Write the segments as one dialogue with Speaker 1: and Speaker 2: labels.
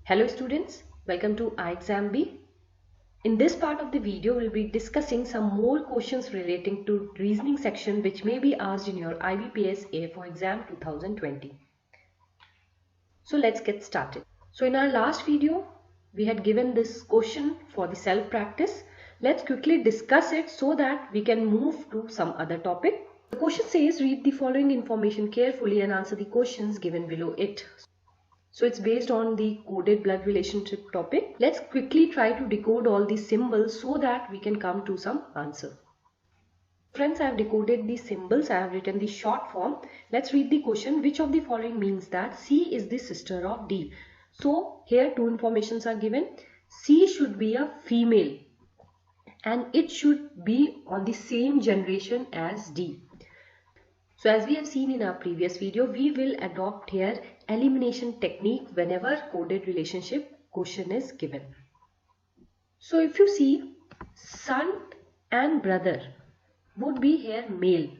Speaker 1: Hello students, welcome to iExamB. In this part of the video, we'll be discussing some more questions relating to reasoning section which may be asked in your IBPS A4 exam 2020. So let's get started. So in our last video, we had given this question for the self-practice. Let's quickly discuss it so that we can move to some other topic. The question says, read the following information carefully and answer the questions given below it. So it's based on the coded blood relationship topic. Let's quickly try to decode all these symbols so that we can come to some answer. Friends, I have decoded these symbols. I have written the short form. Let's read the question. Which of the following means that C is the sister of D? So here two informations are given. C should be a female and it should be on the same generation as D. So as we have seen in our previous video, we will adopt here elimination technique whenever coded relationship question is given. So if you see, son and brother would be here male,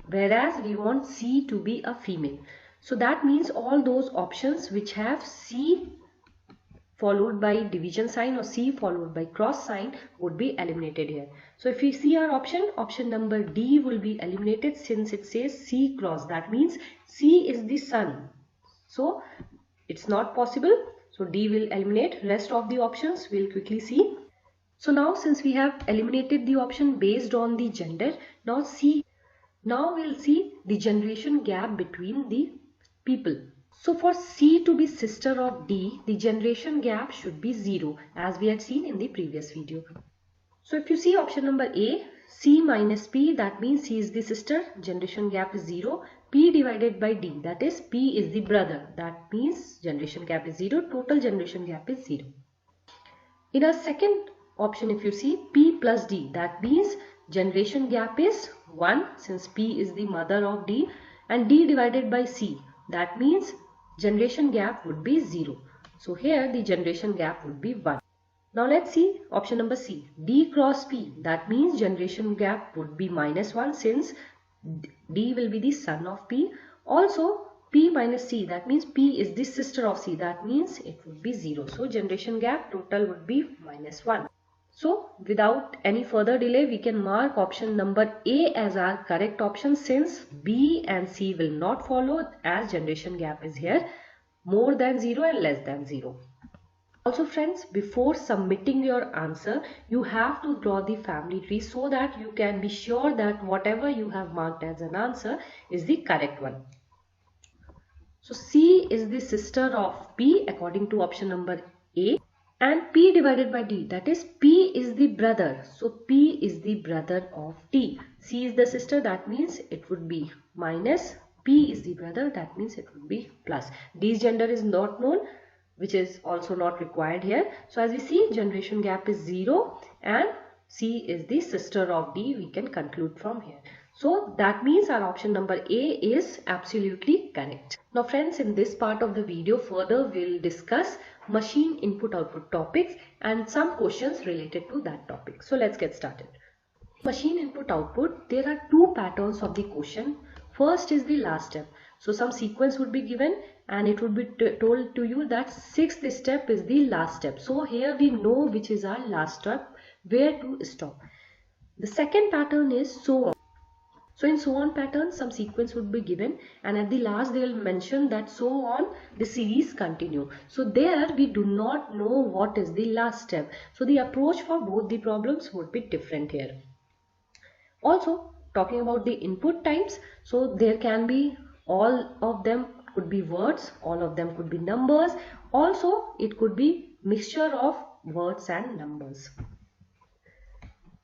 Speaker 1: whereas we want C to be a female. So that means all those options which have C followed by division sign or C followed by cross sign would be eliminated here. So if we see our option number D will be eliminated since it says C cross. That means C is the son. So it's not possible. So D will eliminate. Rest of the options we'll quickly see. So now since we have eliminated the option based on the gender, now we'll see the generation gap between the people. So for C to be sister of D, the generation gap should be 0 as we had seen in the previous video. So if you see option number A, C minus P, that means C is the sister, generation gap is 0. P divided by D, that is P is the brother, that means generation gap is 0, total generation gap is 0. In our second option, if you see P plus D, that means generation gap is 1 since P is the mother of D, and D divided by C, that means generation gap would be 0. So here the generation gap would be 1. Now let's see option number C. D cross P. That means generation gap would be -1 since D will be the son of P. Also P minus C. That means P is the sister of C. That means it would be 0. So generation gap total would be -1. So without any further delay, we can mark option number A as our correct option since B and C will not follow as generation gap is here more than 0 and less than 0. Also friends, before submitting your answer, you have to draw the family tree so that you can be sure that whatever you have marked as an answer is the correct one. So C is the sister of P according to option number A. And P divided by D, that is P is the brother. So P is the brother of D. C is the sister, that means it would be minus. P is the brother, that means it would be plus. D's gender is not known, which is also not required here. So as we see, generation gap is 0 and C is the sister of D. We can conclude from here. So that means our option number A is absolutely correct. Now friends, in this part of the video further we'll discuss machine input output topics and some questions related to that topic. So let's get started. Machine input output, there are two patterns of the question. First is the last step. So some sequence would be given and it would be told to you that sixth step is the last step. So here we know which is our last step, where to stop. The second pattern is so on. So in so on pattern, some sequence would be given and at the last they will mention that so on the series continue. So there we do not know what is the last step. So the approach for both the problems would be different here. Also talking about the input types, so there can be all of them could be words, all of them could be numbers. Also it could be mixture of words and numbers.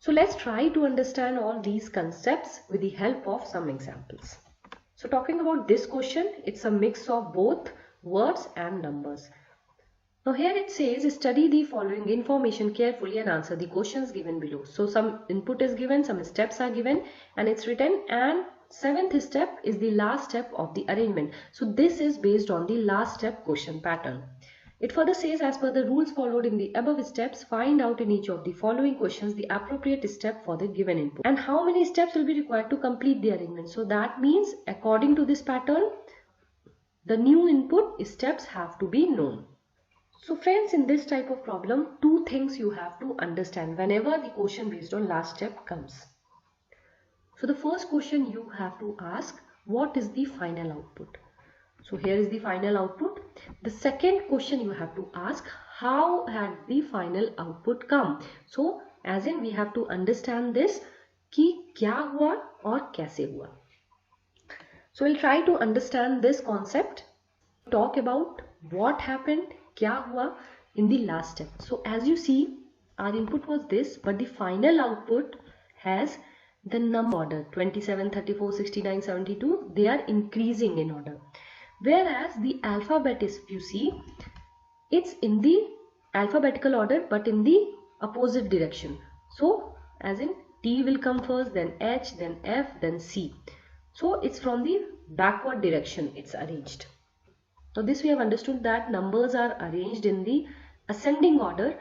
Speaker 1: So let's try to understand all these concepts with the help of some examples. So talking about this question, it's a mix of both words and numbers. Now here it says, study the following information carefully and answer the questions given below. So some input is given, some steps are given and it's written, and seventh step is the last step of the arrangement. So this is based on the last step question pattern. It further says, as per the rules followed in the above steps, find out in each of the following questions the appropriate step for the given input and how many steps will be required to complete the arrangement. So that means according to this pattern, the new input steps have to be known. So friends, in this type of problem, two things you have to understand whenever the question based on last step comes. So the first question you have to ask, what is the final output? So here is the final output. The second question you have to ask, how had the final output come? So as in we have to understand this कि क्या हुआ और कैसे हुआ. So we'll try to understand this concept, talk about what happened, kya hua in the last step. So as you see, our input was this, but the final output has the number order 27, 34, 69, 72. They are increasing in order. Whereas the alphabet is, if you see, it's in the alphabetical order but in the opposite direction. So as in T will come first, then H, then F, then C. So it's from the backward direction it's arranged. So this we have understood that numbers are arranged in the ascending order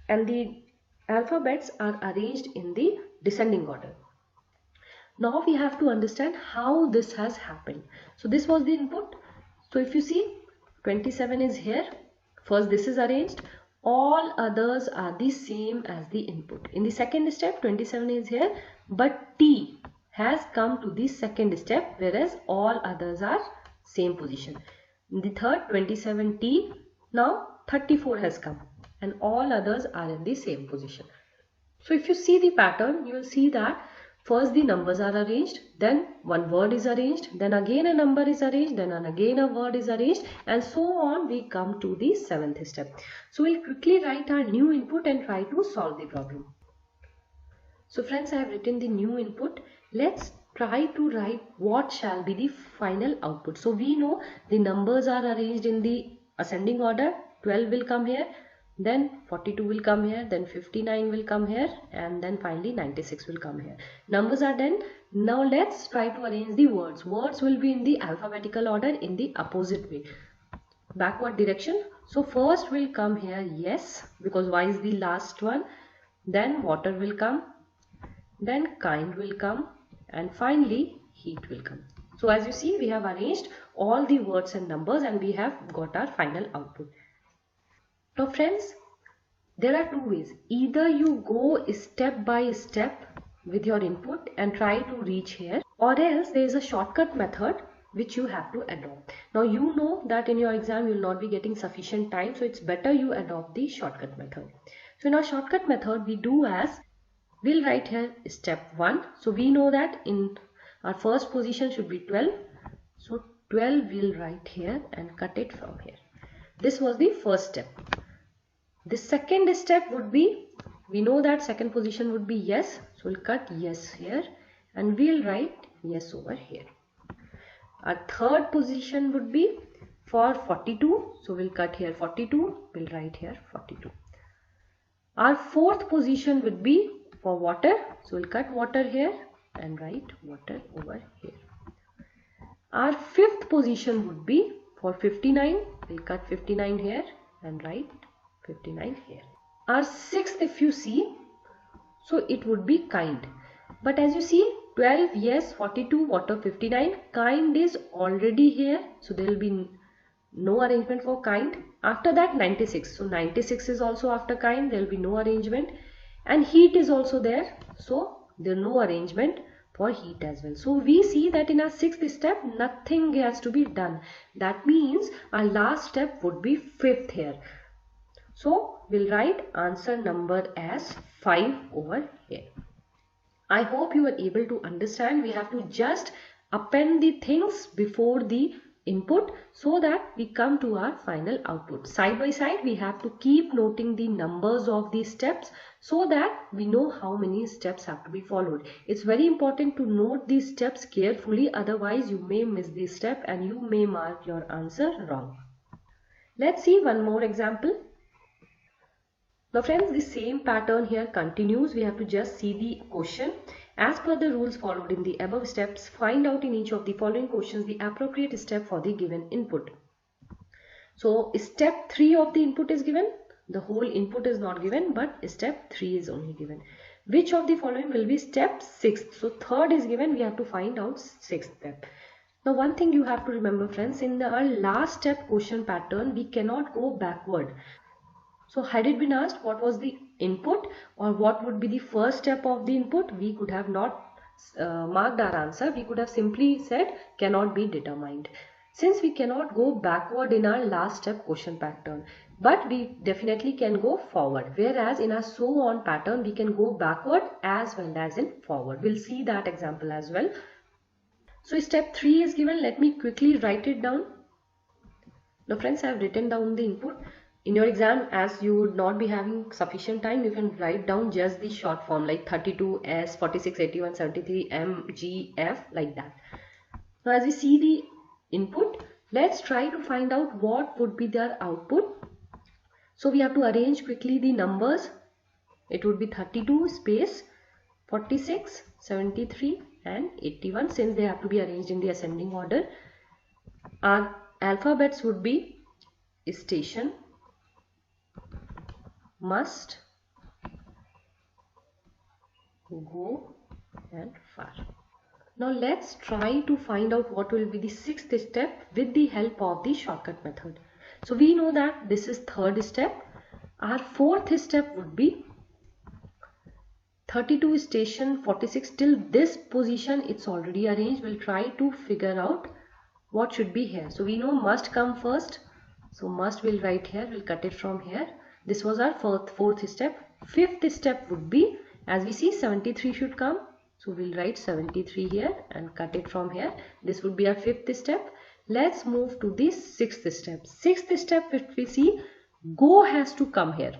Speaker 1: and the alphabets are arranged in the descending order. Now we have to understand how this has happened. So this was the input. So if you see 27 is here. First this is arranged. All others are the same as the input. In the second step 27 is here, but T has come to the second step, whereas all others are same position. In the third 27T, now 34 has come and all others are in the same position. So if you see the pattern, you will see that first the numbers are arranged, then one word is arranged, then again a number is arranged, then again a word is arranged, and so on we come to the seventh step. So we'll quickly write our new input and try to solve the problem. So friends, I have written the new input. Let's try to write what shall be the final output. So we know the numbers are arranged in the ascending order. 12 will come here, then 42 will come here, then 59 will come here, and then finally 96 will come here. Numbers are done. Now let's try to arrange the words. Words will be in the alphabetical order in the opposite way, backward direction. So first will come here yes, because Y is the last one. Then water will come, then kind will come, and finally heat will come. So as you see, we have arranged all the words and numbers and we have got our final output. Now friends, there are two ways. Either you go step by step with your input and try to reach here, or else there is a shortcut method which you have to adopt. Now you know that in your exam you will not be getting sufficient time, so it's better you adopt the shortcut method. So in our shortcut method we do as, we'll write here step 1. So we know that in our first position should be 12. So 12 we'll write here and cut it from here. This was the first step. The second step would be, we know that second position would be yes. So we'll cut yes here and we'll write yes over here. Our third position would be for 42. So we'll cut here 42. We'll write here 42. Our fourth position would be for water. So we'll cut water here and write water over here. Our fifth position would be for 59. We'll cut 59 here and write 59 here. Our sixth, if you see, so it would be kind. But as you see, 12 yes, 42 water, 59. Kind is already here. So there will be no arrangement for kind. After that 96. So 96 is also after kind. There will be no arrangement. And heat is also there. So there is no arrangement for heat as well. So we see that in our sixth step, nothing has to be done. That means our last step would be fifth here. So we'll write answer number as 5 over here. I hope you are able to understand. We have to just append the things before the input so that we come to our final output. Side by side we have to keep noting the numbers of these steps so that we know how many steps have to be followed. It's very important to note these steps carefully, otherwise you may miss this step and you may mark your answer wrong. Let's see one more example. Now friends, the same pattern here continues. We have to just see the question. As per the rules followed in the above steps, find out in each of the following questions the appropriate step for the given input. So step 3 of the input is given. The whole input is not given, but step 3 is only given. Which of the following will be step 6? So third is given. We have to find out 6th step. Now one thing you have to remember friends, in our last step question pattern we cannot go backward. So had it been asked what was the input or what would be the first step of the input, we could have not marked our answer. We could have simply said cannot be determined. Since we cannot go backward in our last step question pattern, but we definitely can go forward, whereas in our so on pattern we can go backward as well as in forward. We'll see that example as well. So step 3 is given. Let me quickly write it down. Now friends, I have written down the input. In your exam, as you would not be having sufficient time, you can write down just the short form like 32S, 46, 81, 73, M, G, F, like that. Now as we see the input, let's try to find out what would be their output. So we have to arrange quickly the numbers. It would be 32 space 46, 73 and 81, since they have to be arranged in the ascending order. Our alphabets would be station, must, go and far. Now let's try to find out what will be the sixth step with the help of the shortcut method. So we know that this is third step. Our fourth step would be 32 station 46. Till this position it's already arranged. We'll try to figure out what should be here. So we know must come first. So must we'll write here. We'll cut it from here. This was our fourth step. Fifth step would be, as we see, 73 should come. So we'll write 73 here and cut it from here. This would be our fifth step. Let's move to the sixth step. Sixth step, if we see, go has to come here.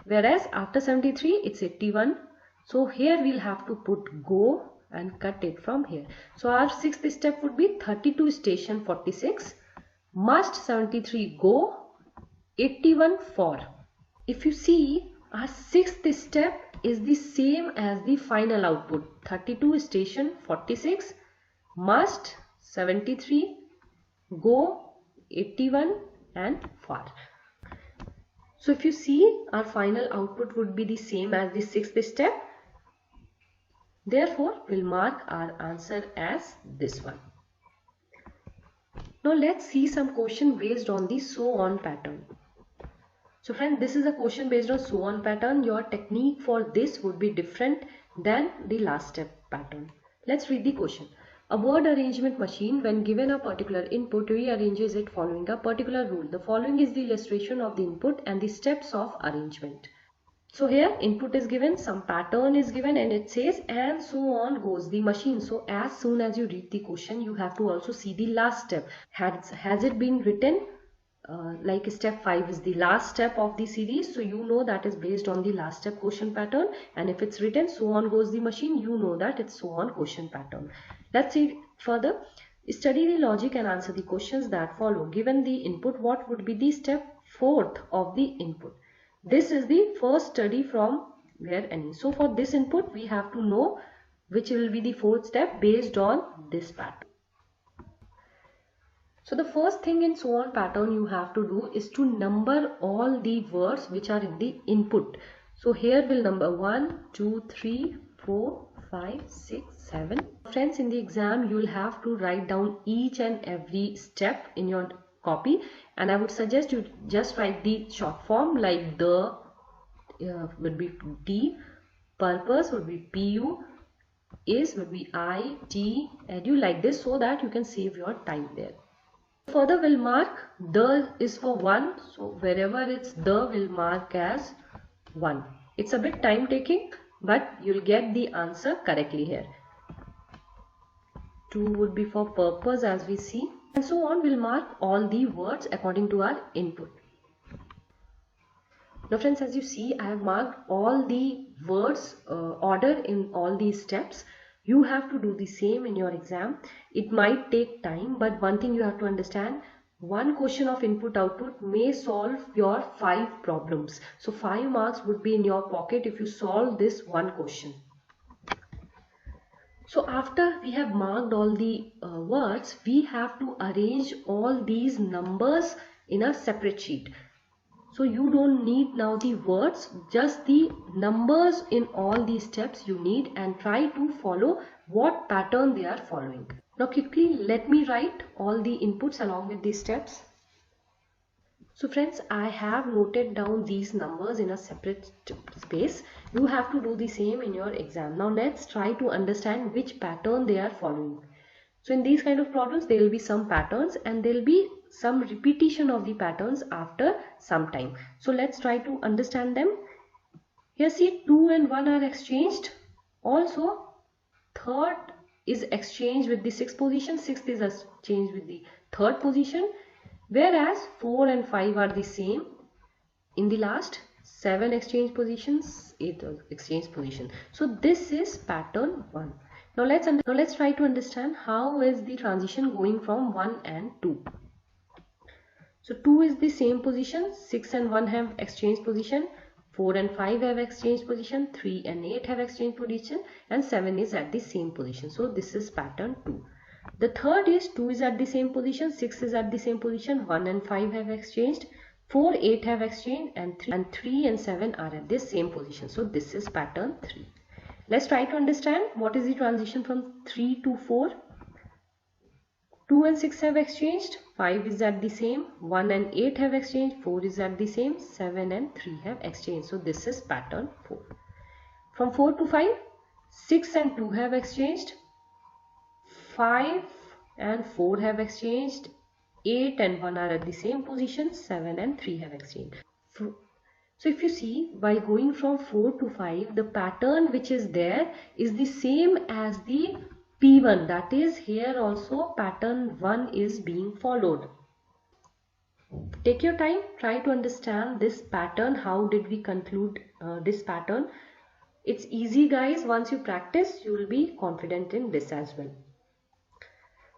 Speaker 1: Whereas after 73, it's 81. So here we'll have to put go and cut it from here. So our sixth step would be 32 station 46, must 73 go, 81 for. If you see, our sixth step is the same as the final output. 32 station 46, must 73, go 81 and for. So if you see, our final output would be the same as the sixth step. Therefore, we'll mark our answer as this one. Now let's see some question based on the so on pattern. So friend, this is a question based on so on pattern. Your technique for this would be different than the last step pattern. Let's read the question. A word arrangement machine, when given a particular input, rearranges it following a particular rule. The following is the illustration of the input and the steps of arrangement. So here input is given, some pattern is given, and it says and so on goes the machine. So as soon as you read the question, you have to also see the last step. Has it been written like step 5 is the last step of the series, so you know that is based on the last step question pattern. And if it's written so on goes the machine, you know that it's so on question pattern. Let's see further. Study the logic and answer the questions that follow. Given the input, what would be the step 4th of the input? This is the first study from where any. So for this input, we have to know which will be the 4th step based on this pattern. So the first thing in so on pattern you have to do is to number all the words which are in the input. So here we'll number 1, 2, 3, 4, 5, 6, 7. Friends, in the exam you will have to write down each and every step in your copy, and I would suggest you just write the short form like the would be D, purpose would be PU, is would be I, T, edu, like this, so that you can save your time there. Further, we'll mark the is for 1, so wherever it's the, we'll mark as 1. It's a bit time taking, but you'll get the answer correctly here. 2 would be for purpose, as we see, and so on. We'll mark all the words according to our input. Now friends, as you see, I have marked all the words order in all these steps. You have to do the same in your exam. It might take time, but one thing you have to understand, one question of input output may solve your 5 problems. So 5 marks would be in your pocket if you solve this one question. So after we have marked all the words, we have to arrange all these numbers in a separate sheet. So you don't need now the words, just the numbers in all these steps you need, and try to follow what pattern they are following. Now quickly let me write all the inputs along with these steps. So friends, I have noted down these numbers in a separate space. You have to do the same in your exam. Now let's try to understand which pattern they are following. So in these kind of problems, there will be some patterns and there will be some repetition of the patterns after some time. So let's try to understand them. Here see 2 and 1 are exchanged. Also third is exchanged with the 6th position, 6th is exchanged with the 3rd position. Whereas 4 and 5 are the same. In the last 7 exchange positions, 8 exchange position. So this is pattern 1. Now let's try to understand how is the transition going from 1 and 2. So 2 is the same position, 6 and 1 have exchange position, 4 and 5 have exchange position, 3 and 8 have exchange position, and 7 is at the same position. So this is pattern 2. The third is 2 is at the same position, 6 is at the same position, 1 and 5 have exchanged, 4, 8 have exchanged, and 3 and 7 are at the same position. So this is pattern 3. Let's try to understand what is the transition from 3 to 4. 2 and 6 have exchanged, 5 is at the same, 1 and 8 have exchanged, 4 is at the same, 7 and 3 have exchanged. So this is pattern 4. From 4 to 5, 6 and 2 have exchanged, 5 and 4 have exchanged, 8 and 1 are at the same position, 7 and 3 have exchanged. So if you see, while going from 4 to 5, the pattern which is there is the same as the P1. That is, here also pattern 1 is being followed. Take your time, try to understand this pattern. How did we conclude this pattern? It's easy guys. Once you practice, you will be confident in this as well.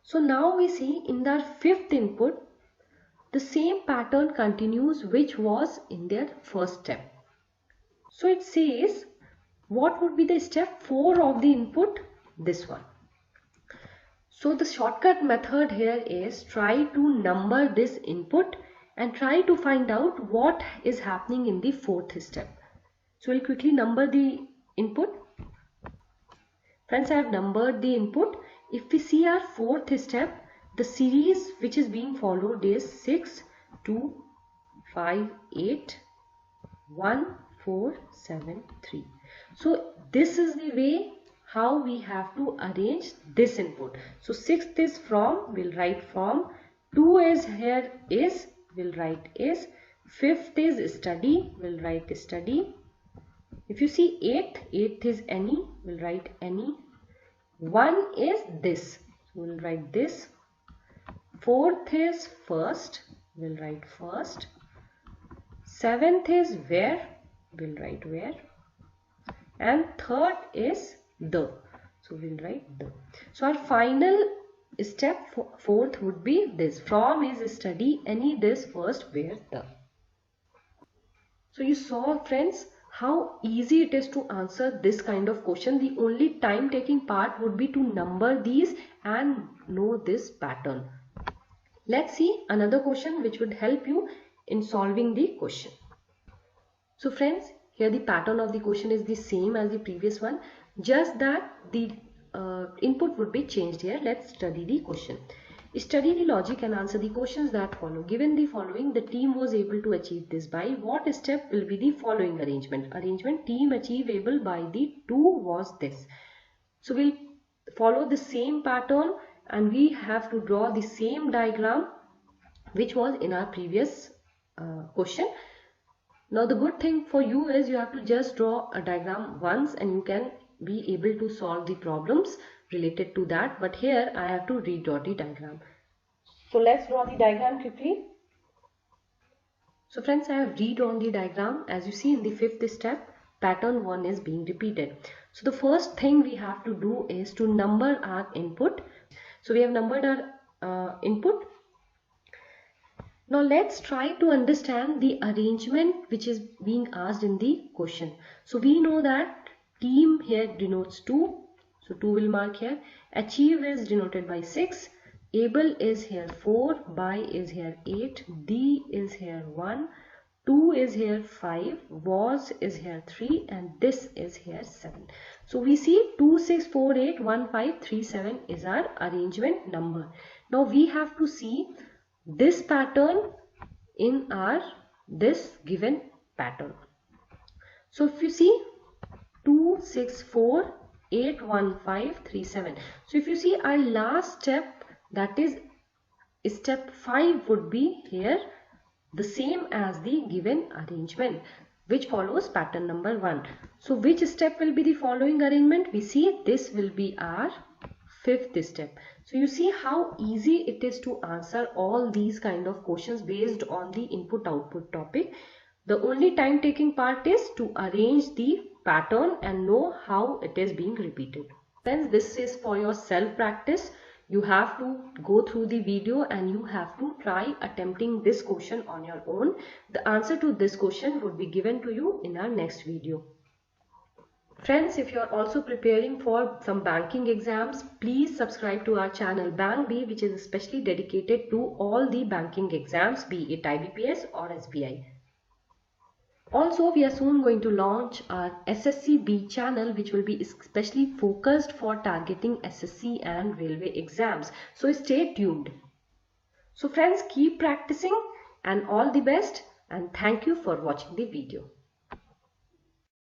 Speaker 1: So now we see in the 5th input, the same pattern continues which was in their first step. So it says, what would be the step 4 of the input? This one. So the shortcut method here is try to number this input and try to find out what is happening in the 4th step. So we'll quickly number the input. Friends, I have numbered the input. If we see our 4th step, the series which is being followed is 6, 2, 5, 8, 1, 4, 7, 3. So this is the way how we have to arrange this input. So 6th is from, we'll write from, 2 is here is, we'll write is, 5th is study, we'll write study. If you see 8th is any, we'll write any. 1 is this, we'll write this. 4th is first, we'll write first. 7th is where, we'll write where. And 3rd is the, so we'll write the. So our final step 4th would be this. From is study, any, this, first, where, the. So you saw friends how easy it is to answer this kind of question. The only time taking part would be to number these and know this pattern. Let's see another question which would help you in solving the question. So friends, here the pattern of the question is the same as the previous one, just that the input would be changed here. Let's study the question. Study the logic and answer the questions that follow. Given the following, the team was able to achieve this by what step will be the following arrangement? Arrangement team achievable by the 2 was this. So we'll follow the same pattern and we have to draw the same diagram which was in our previous question. Now the good thing for you is you have to just draw a diagram once and you can be able to solve the problems related to that, but here I have to redraw the diagram. So let's draw the diagram quickly. So friends, I have redrawn the diagram. As you see in the 5th step, pattern 1 is being repeated. So the first thing we have to do is to number our input. So we have numbered our input. Now let's try to understand the arrangement which is being asked in the question. So we know that team here denotes 2. So 2 will mark here. Achieve is denoted by 6. Able is here 4. By is here 8. D is here 1. 2 is here 5, was is here 3, and this is here 7. So we see 2, 6, 4, 8, 1, 5, 3, 7 is our arrangement number. Now we have to see this pattern in this given pattern. So if you see 2, 6, 4, 8, 1, 5, 3, 7. So if you see our last step, that is step 5, would be here the same as the given arrangement, which follows pattern number 1. So which step will be the following arrangement? We see this will be our 5th step. So you see how easy it is to answer all these kind of questions based on the input output topic. The only time taking part is to arrange the pattern and know how it is being repeated. Friends, this is for your self practice. You have to go through the video and you have to try attempting this question on your own. The answer to this question would be given to you in our next video. Friends, if you are also preparing for some banking exams, please subscribe to our channel Bank B, which is especially dedicated to all the banking exams, be it IBPS or SBI. Also, we are soon going to launch our SSC B channel, which will be especially focused for targeting SSC and railway exams. So stay tuned. So friends, keep practicing and all the best, and thank you for watching the video.